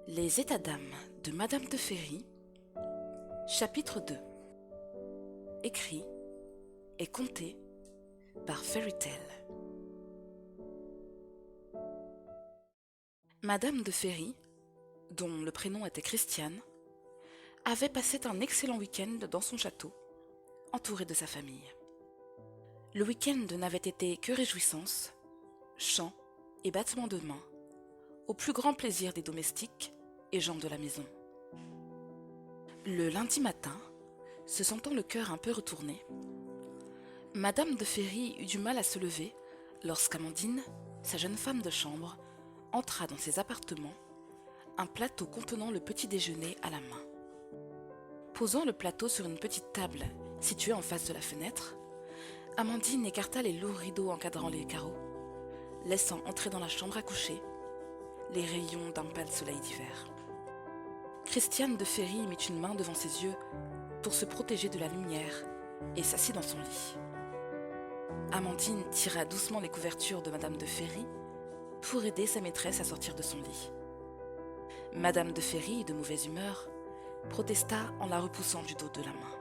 Les états d'âme de Madame de Ferry, chapitre 2. Écrit et conté par Fairy Tale. Madame de Ferry, dont le prénom était Christiane, avait passé un excellent week-end dans son château, entourée de sa famille. Le week-end n'avait été que réjouissance, chants et battements de mains, au plus grand plaisir des domestiques et gens de la maison. Le lundi matin, se sentant le cœur un peu retourné, Madame de Ferry eut du mal à se lever lorsqu'Amandine, sa jeune femme de chambre, entra dans ses appartements, un plateau contenant le petit déjeuner à la main. Posant le plateau sur une petite table située en face de la fenêtre, Amandine écarta les lourds rideaux encadrant les carreaux, laissant entrer dans la chambre à coucher les rayons d'un pâle soleil d'hiver. Christiane de Ferry mit une main devant ses yeux pour se protéger de la lumière et s'assit dans son lit. Amandine tira doucement les couvertures de Madame de Ferry pour aider sa maîtresse à sortir de son lit. Madame de Ferry, de mauvaise humeur, protesta en la repoussant du dos de la main.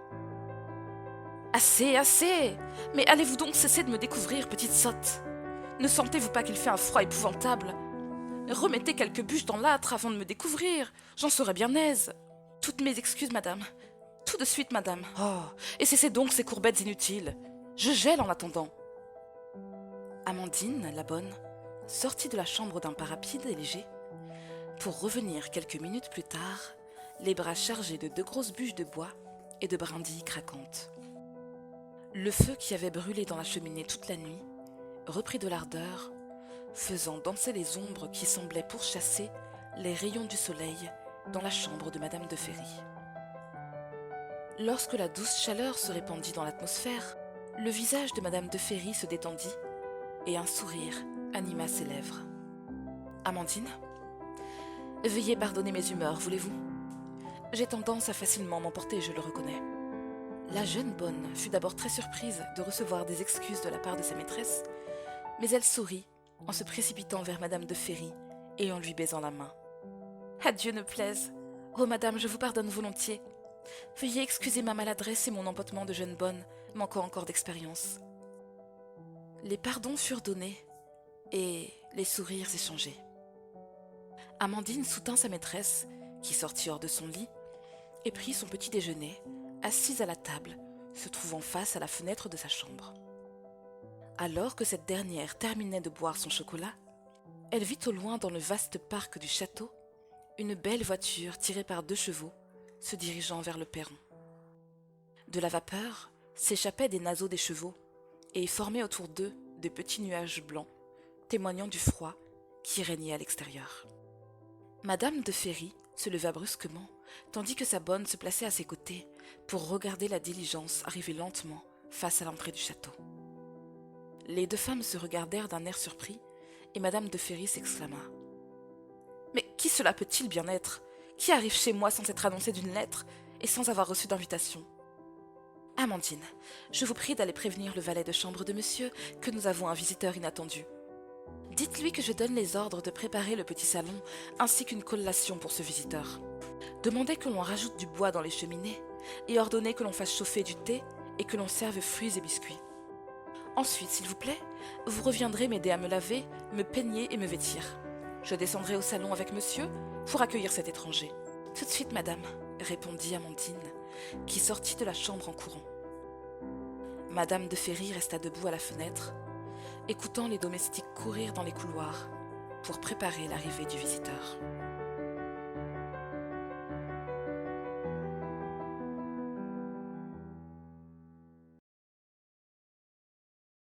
« Assez, assez! Mais allez-vous donc cesser de me découvrir, petite sotte? Ne sentez-vous pas qu'il fait un froid épouvantable? Remettez quelques bûches dans l'âtre avant de me découvrir, j'en serais bien aise. Toutes mes excuses, madame. Tout de suite, madame. Oh, et cessez donc ces courbettes inutiles. Je gèle en attendant. » Amandine, la bonne, sortit de la chambre d'un pas rapide et léger, pour revenir quelques minutes plus tard, les bras chargés de 2 grosses bûches de bois et de brindilles craquantes. Le feu qui avait brûlé dans la cheminée toute la nuit reprit de l'ardeur, faisant danser les ombres qui semblaient pourchasser les rayons du soleil dans la chambre de Madame de Ferry. Lorsque la douce chaleur se répandit dans l'atmosphère, le visage de Madame de Ferry se détendit et un sourire anima ses lèvres. « Amandine, veuillez pardonner mes humeurs, voulez-vous? J'ai tendance à facilement m'emporter, je le reconnais. » La jeune bonne fut d'abord très surprise de recevoir des excuses de la part de sa maîtresse, mais elle sourit en se précipitant vers Madame de Ferry et en lui baisant la main. « À Dieu ne plaise! Oh madame, je vous pardonne volontiers. Veuillez excuser ma maladresse et mon emportement de jeune bonne, manquant encore d'expérience. » Les pardons furent donnés et les sourires échangés. Amandine soutint sa maîtresse, qui sortit hors de son lit, et prit son petit déjeuner, assise à la table, se trouvant face à la fenêtre de sa chambre. Alors que cette dernière terminait de boire son chocolat, elle vit au loin dans le vaste parc du château une belle voiture tirée par 2 chevaux se dirigeant vers le perron. De la vapeur s'échappaient des naseaux des chevaux et formaient autour d'eux de petits nuages blancs, témoignant du froid qui régnait à l'extérieur. Madame de Ferry se leva brusquement, tandis que sa bonne se plaçait à ses côtés pour regarder la diligence arriver lentement face à l'entrée du château. Les 2 femmes se regardèrent d'un air surpris et Madame de Ferry s'exclama. « Mais qui cela peut-il bien être? Qui arrive chez moi sans être annoncé d'une lettre et sans avoir reçu d'invitation? » « Amandine, je vous prie d'aller prévenir le valet de chambre de monsieur que nous avons un visiteur inattendu. Dites-lui que je donne les ordres de préparer le petit salon ainsi qu'une collation pour ce visiteur. Demandez que l'on rajoute du bois dans les cheminées et ordonnez que l'on fasse chauffer du thé et que l'on serve fruits et biscuits. Ensuite, s'il vous plaît, vous reviendrez m'aider à me laver, me peigner et me vêtir. Je descendrai au salon avec monsieur pour accueillir cet étranger. »« Tout de suite, madame, » répondit Amandine, qui sortit de la chambre en courant. Madame de Ferry resta debout à la fenêtre, écoutant les domestiques courir dans les couloirs pour préparer l'arrivée du visiteur.